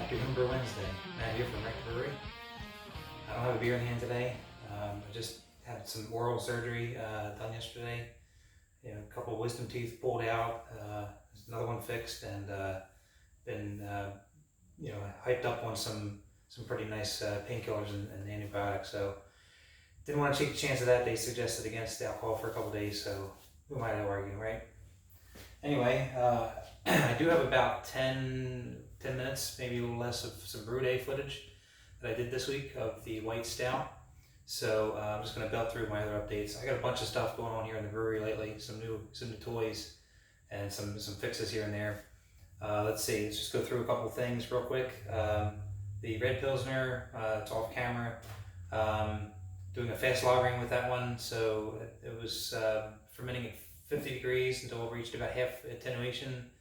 Happy Homebrew Wednesday. Matt here from Brewery. I don't have a beer in hand today. I just had some oral surgery done yesterday. A couple of wisdom teeth pulled out, another one fixed, and been hyped up on some pretty nice painkillers and antibiotics. So didn't want to take the chance of that. They suggested against alcohol for a couple of days, so who am I to argue, right? Anyway, I do have about 10 minutes, maybe a little less, of some brew day footage that I did this week of the White Stout. So I'm just going to belt through my other updates. I got a bunch of stuff going on here in the brewery lately, some new toys and some fixes here and there. Let's just go through a couple things real quick. The Red Pilsner, it's off camera. Doing a fast lagering with that one, so it was fermenting at 50 degrees until it reached about half attenuation.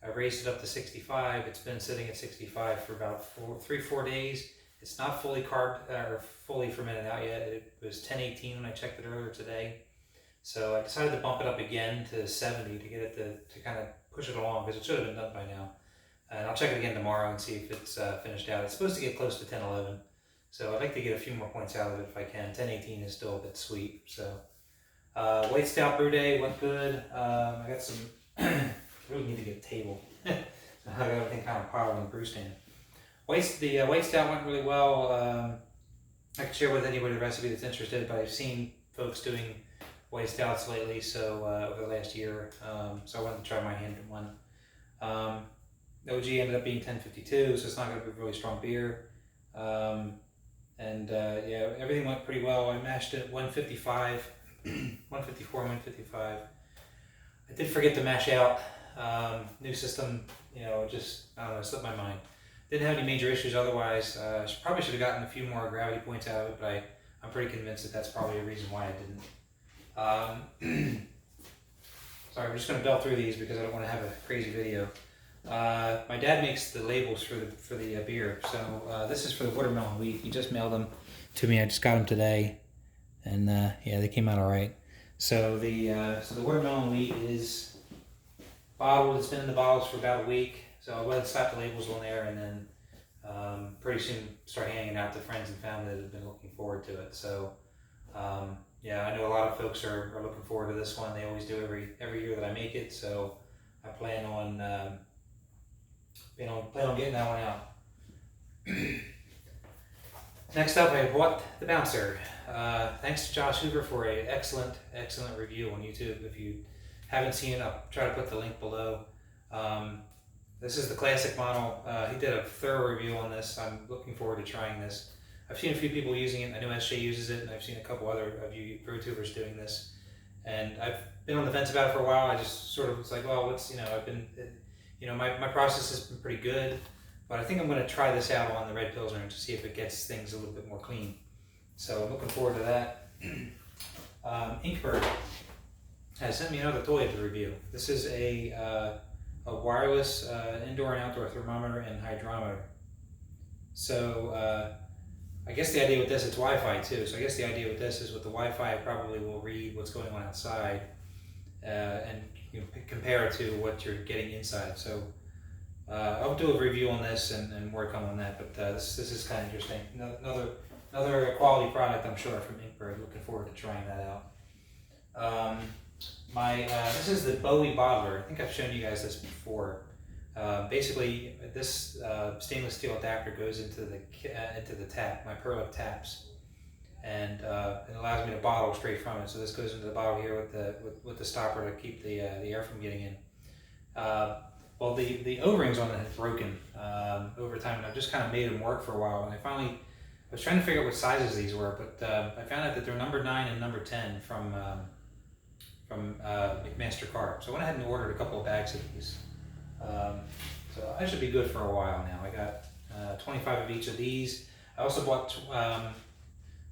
I raised it up to 65. It's been sitting at 65 for about 3-4 days. It's not fully fully fermented out yet. It was 10:18 when I checked it earlier today. So I decided to bump it up again to 70 to get it to kind of push it along, because it should have been done by now. And I'll check it again tomorrow and see if it's finished out. It's supposed to get close to 10:11. So I'd like to get a few more points out of it if I can. 10:18 is still a bit sweet. So White Stout brew day went good. I got some. Really need to get a table. So I got everything kind of piled on the brew stand. The White Stout went really well. I can share with anybody the recipe that's interested, but I've seen folks doing White Stouts lately, so over the last year. So I wanted to try my hand at one. OG ended up being 1052, so it's not going to be a really strong beer. Everything went pretty well. I mashed it at 155, 154, 155. I did forget to mash out. New system, just, I don't know, slipped my mind. Didn't have any major issues otherwise. Probably should have gotten a few more gravity points out of it, but I'm pretty convinced that that's probably a reason why I didn't. Sorry, we're just going to belt through these because I don't want to have a crazy video. My dad makes the labels for the beer. So this is for the watermelon wheat. He just mailed them to me. I just got them today, and they came out all right. So the watermelon wheat is bottled. It's been in the bottles for about a week. So I went and slapped the labels on there, and then pretty soon start handing it out to friends and family that have been looking forward to it. So I know a lot of folks are looking forward to this one. They always do every year that I make it. So I plan on getting that one out. Next up, I bought the Bouncer. Thanks to Josh Hoover for an excellent review on YouTube. If you haven't seen it, I'll try to put the link below. This is the classic model. He did a thorough review on this. I'm looking forward to trying this. I've seen a few people using it. I know SJ uses it, and I've seen a couple other of you BrewTubers doing this. And I've been on the fence about it for a while. I just sort of was like, well, my process has been pretty good, but I think I'm going to try this out on the Red Pilsner to see if it gets things a little bit more clean. So I'm looking forward to that. Inkbird has sent me another toy to review. This is a wireless indoor and outdoor thermometer and hydrometer. So I guess the idea with this, it's Wi-Fi too. So I guess the idea with this is with the Wi-Fi, it probably will read what's going on outside and compare it to what you're getting inside. So I'll do a review on this and more come on that. But this is kind of interesting. Another quality product, I'm sure, from Inkbird. Looking forward to trying that out. This is the Bowie bottler. I think I've shown you guys this before. Basically, this stainless steel adapter goes into the tap, my Perlick taps, and it allows me to bottle straight from it. So this goes into the bottle here with the stopper to keep the air from getting in. Well, the O-rings on it have broken over time, and I've just kind of made them work for a while. And I was trying to figure out what sizes these were, but I found out that they're number 9 and number 10 from McMaster Carb. So I went ahead and ordered a couple of bags of these. So I should be good for a while now. I got 25 of each of these. I also bought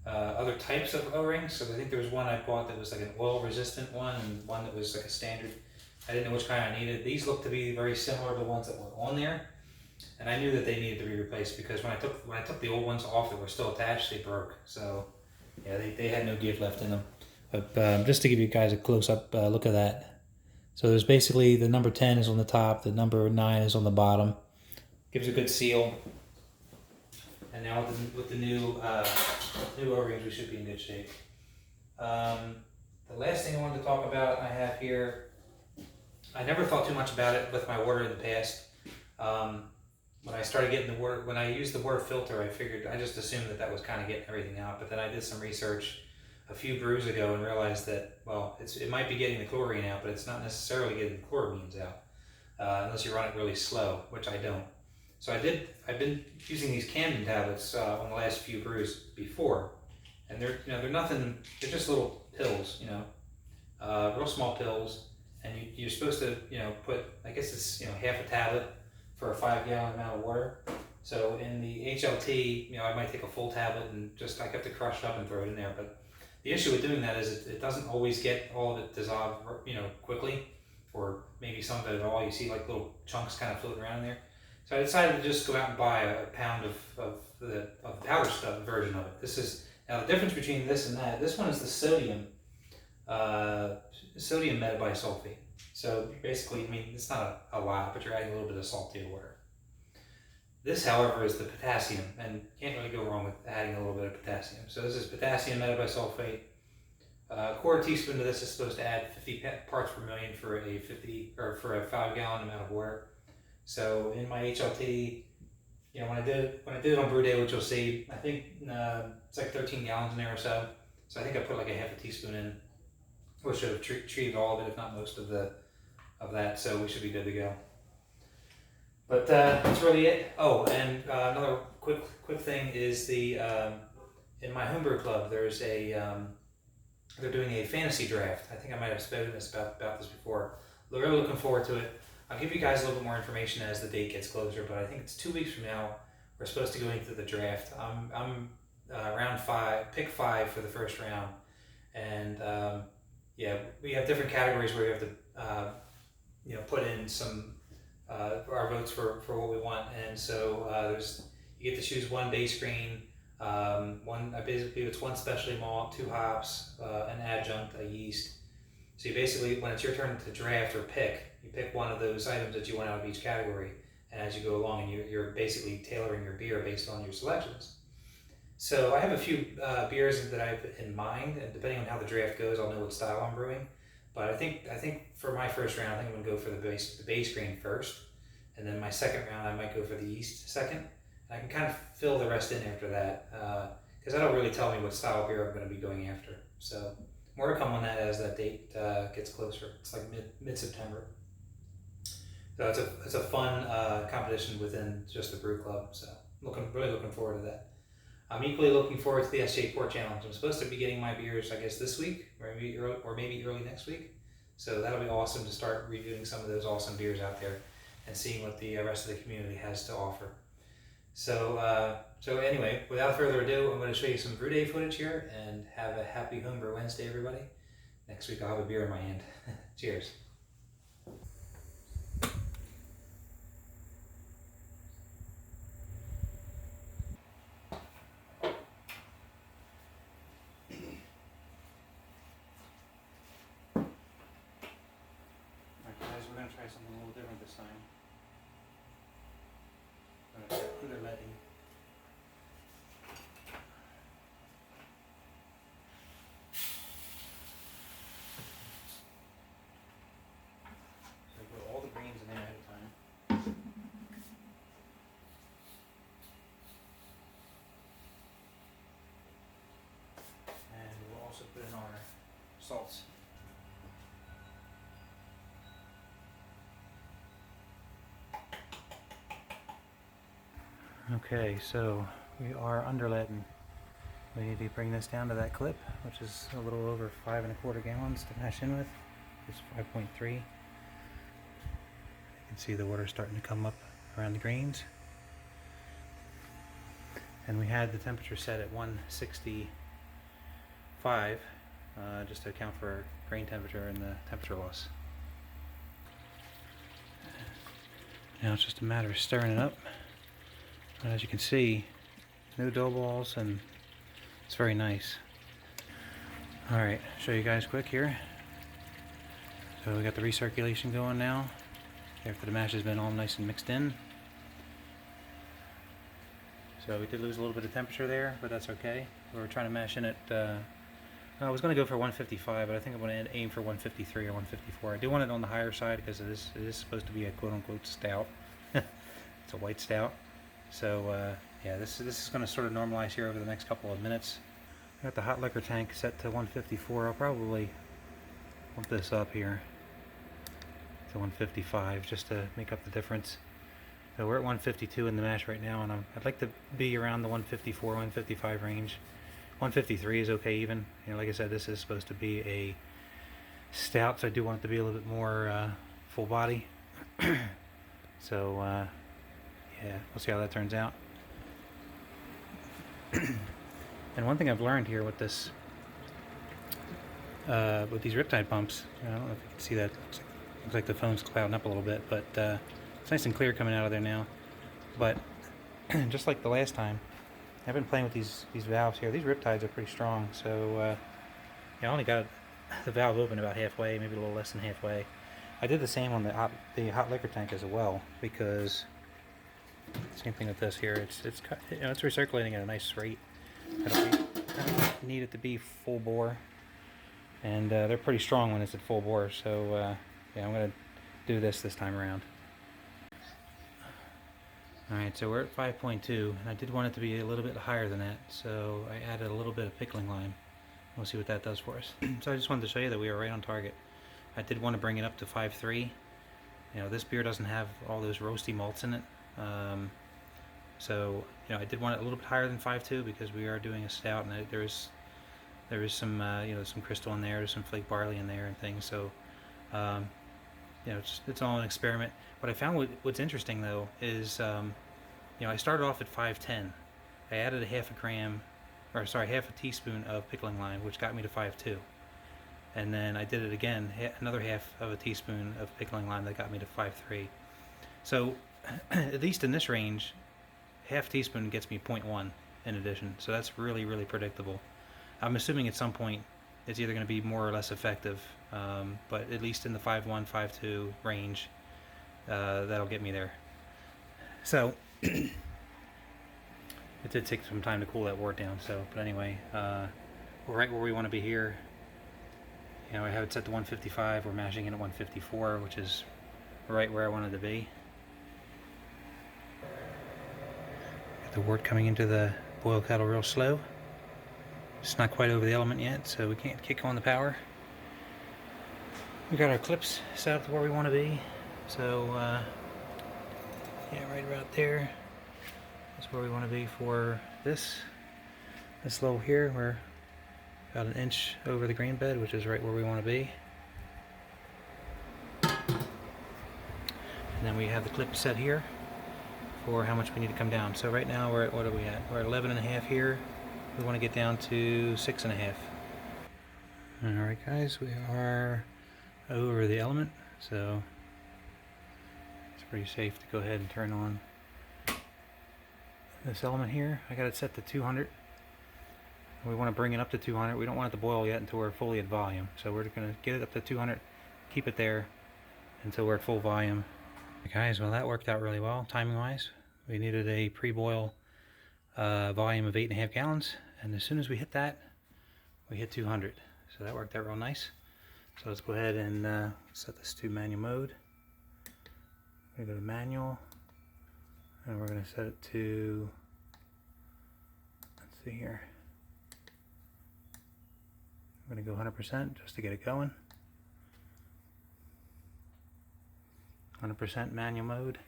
other types of O-rings. So I think there was one I bought that was like an oil resistant one, and one that was like a standard. I didn't know which kind I needed. These look to be very similar to the ones that were on there, and I knew that they needed to be replaced because when I took the old ones off that were still attached, they broke. So yeah, they had no give left in them. But just to give you guys a close-up look at that. So there's basically the number 10 is on the top, the number 9 is on the bottom. gives a good seal. And now with the new O-rings, we should be in good shape. The last thing I wanted to talk about I have here, I never thought too much about it with my water in the past. When I started getting the water, when I used the water filter, I just assumed that was kind of getting everything out. But then I did some research a few brews ago and realized that, well, it might be getting the chlorine out, but it's not necessarily getting the chloramines out, unless you run it really slow, which I don't. So I've been using these Camden tablets on the last few brews before, and they're nothing. They're just little pills, real small pills, and you're supposed to put, I guess it's half a tablet for a 5-gallon amount of water. So in the HLT, I might take a full tablet and I have to crush it up and throw it in there. But the issue with doing that is it doesn't always get all of it dissolved, quickly, or maybe some of it at all. You see like little chunks kind of floating around there. So I decided to just go out and buy a pound of the powder stuff version of it. Now the difference between this and that, this one is the sodium metabisulfate. So basically, it's not a lot, but you're adding a little bit of salt to your water. This, however, is the potassium, and can't really go wrong with adding a little bit of potassium. So this is potassium metabisulfate. A quarter teaspoon of this is supposed to add 50 parts per million for a 5-gallon amount of water. So in my HLT, when I did it on brew day, which you'll see, I think it's like 13 gallons in there or so. So I think I put like a half a teaspoon in, which should have treated all of it, if not most of that. So we should be good to go. But that's really it. Oh, and another quick thing is in my homebrew club, there's they're doing a fantasy draft. I think I might have spoken about this before. We're really looking forward to it. I'll give you guys a little bit more information as the date gets closer, but I think it's 2 weeks from now. We're supposed to go into the draft. I'm round 5, pick 5 for the first round, and we have different categories where you have to put in some our votes for what we want, and so you get to choose one base grain, it's one specialty malt, 2 hops, an adjunct, a yeast. So you basically, when it's your turn to draft or pick, you pick one of those items that you want out of each category, and as you go along, and you're basically tailoring your beer based on your selections. So I have a few beers that I have in mind, and depending on how the draft goes, I'll know what style I'm brewing. But I think for my first round, I think I'm gonna go for the base grain first, and then my second round, I might go for the yeast second. And I can kind of fill the rest in after that, because that'll really tell me what style beer I'm going to be going after. So more to come on that as that date gets closer. It's like mid-September. So it's a fun competition within just the brew club. So really looking forward to that. I'm equally looking forward to the SJ Port Challenge. I'm supposed to be getting my beers, I guess, this week, or maybe early next week. So that'll be awesome to start reviewing some of those awesome beers out there and seeing what the rest of the community has to offer. So anyway, without further ado, I'm going to show you some brew day footage here, and have a happy Homebrew Wednesday, everybody. Next week I'll have a beer in my hand. Cheers. Alright guys, we're going to try something a little different this time. Underletting. So put all the greens in there ahead of time. And we'll also put in our salts. Okay, so we are underletting. We need to bring this down to that clip, which is a little over 5 1/4 gallons to mash in with. It's 5.3. You can see the water starting to come up around the grains. And we had the temperature set at 165, just to account for grain temperature and the temperature loss. Now it's just a matter of stirring it up. But as you can see, no dough balls, and it's very nice. Alright, show you guys quick here. So we got the recirculation going now, after the mash has been all nice and mixed in. So we did lose a little bit of temperature there, but that's okay. We were trying to mash in at, I was going to go for 155, but I think I'm going to aim for 153 or 154. I do want it on the higher side because it is supposed to be a quote-unquote stout. It's a white stout. So yeah, this is going to sort of normalize here over the next couple of minutes. I got the hot liquor tank set to 154. I'll probably bump this up here to 155 just to make up the difference. So we're at 152 in the mash right now, and I'd like to be around the 154, 155 range. 153 is okay even. You know, like I said, this is supposed to be a stout, so I do want it to be a little bit more full body. So yeah, we'll see how that turns out. And one thing I've learned here with this, with these riptide pumps, I don't know if you can see that. Looks like the phone's clouding up a little bit, but it's nice and clear coming out of there now. But just like the last time, I've been playing with these valves here. These riptides are pretty strong, so I only got the valve open about halfway, maybe a little less than halfway. I did the same on the hot liquor tank as well, because same thing with this here. It's you know, it's recirculating at a nice rate. I don't need it to be full bore, and they're pretty strong when it's at full bore. So yeah, I'm gonna do this time around. Alright, so we're at 5.2, and I did want it to be a little bit higher than that, so I added a little bit of pickling lime. We'll see what that does for us. So I just wanted to show you that we are right on target. I did want to bring it up to 5.3. You know, this beer doesn't have all those roasty malts in it. So, you know, I did want it a little bit higher than 5.2 because we are doing a stout, and there is some, you know, some crystal in there, there's some flake barley in there and things. So, you know, it's all an experiment. What I found what's interesting though is, you know, I started off at 5.10. I added half a teaspoon of pickling lime, which got me to 5.2. And then I did it again, another half of a teaspoon of pickling lime that got me to 5.3. So, at least in this range, half teaspoon gets me 0.1 in addition. So that's really, really predictable. I'm assuming at some point it's either going to be more or less effective, but at least in the 5.1, 5.2 range, that'll get me there. So it did take some time to cool that wort down. So, but anyway, we're right where we want to be here. You know, I have it set to 155. We're mashing in at 154, which is right where I wanted to be. Got the wort coming into the boil kettle real slow. It's not quite over the element yet, so we can't kick on the power. We got our clips set up to where we want to be. So, yeah, right about there. That's where we want to be for this level here. We're about an inch over the grain bed, which is right where we want to be. And then we have the clip set here for how much we need to come down. So right now we're at, what are we at? We're at 11.5 here. We want to get down to 6.5. Alright guys, we are over the element, so it's pretty safe to go ahead and turn on this element here. I got it set to 200. We want to bring it up to 200. We don't want it to boil yet until we're fully at volume. So we're going to get it up to 200, keep it there until we're at full volume. Okay, guys, well that worked out really well, timing wise. We needed a pre-boil volume of 8.5 gallons, and as soon as we hit that, we hit 200. So that worked out real nice. So let's go ahead and set this to manual mode. We're going to go to manual, and we're going to set it to, let's see here, I'm going to go 100% just to get it going. 100% manual mode.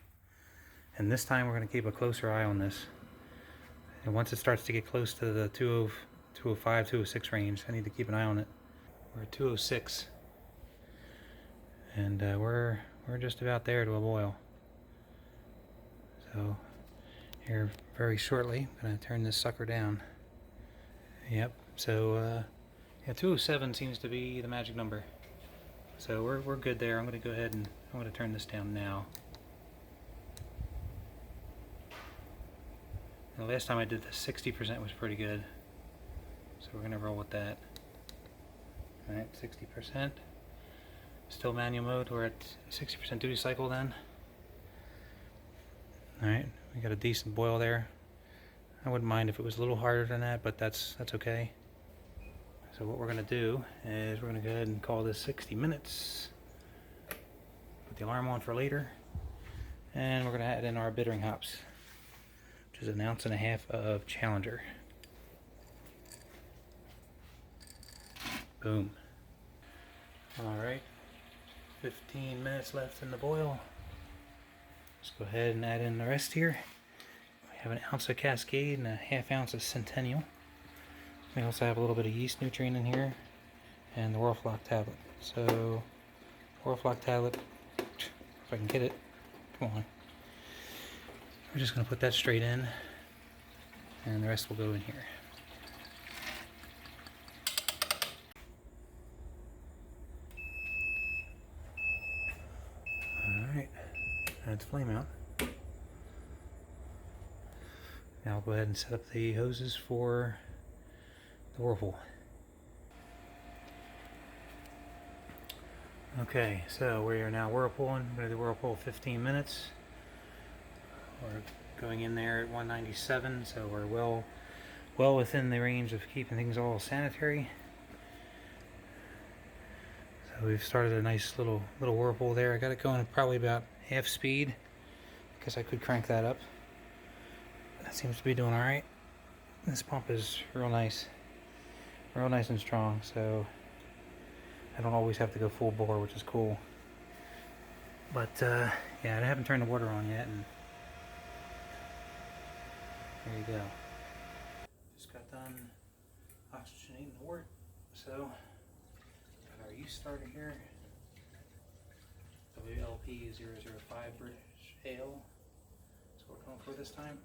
And this time we're going to keep a closer eye on this. And once it starts to get close to the 205, 206 range, I need to keep an eye on it. We're at 206. And we're just about there to a boil. So here very shortly, I'm going to turn this sucker down. Yep, so yeah, 207 seems to be the magic number. So we're good there. I'm going to go ahead and I'm going to turn this down now. And the last time I did this, 60% was pretty good. So we're going to roll with that. Alright, 60%. Still manual mode. We're at 60% duty cycle then. Alright, we got a decent boil there. I wouldn't mind if it was a little harder than that, but that's okay. So what we're going to do is we're going to go ahead and call this 60 minutes. Put the alarm on for later. And we're going to add in our bittering hops, which is 1.5 ounces of Challenger. Boom. Alright, 15 minutes left in the boil. Let's go ahead and add in the rest here. We have 1 ounce of Cascade and 1/2 ounce of Centennial. We also have a little bit of yeast nutrient in here and the Whirlpool tablet. So, Whirlpool tablet, if I can get it, come on. We're just going to put that straight in and the rest will go in here. Alright, that's flame out. Now I'll go ahead and set up the hoses for the Whirlpool. Okay, so we are now whirlpooling. I'm going to do whirlpool 15 minutes. We're going in there at 197, so we're well within the range of keeping things all sanitary. So we've started a nice little whirlpool there. I got it going at probably about half speed because I could crank that up. That seems to be doing all right. This pump is real nice and strong, so I don't always have to go full bore, which is cool. But yeah, I haven't turned the water on yet, and there you go. Just got done oxygenating the wort, so got our yeast starter here. WLP 005 British Ale. That's what we're going for this time.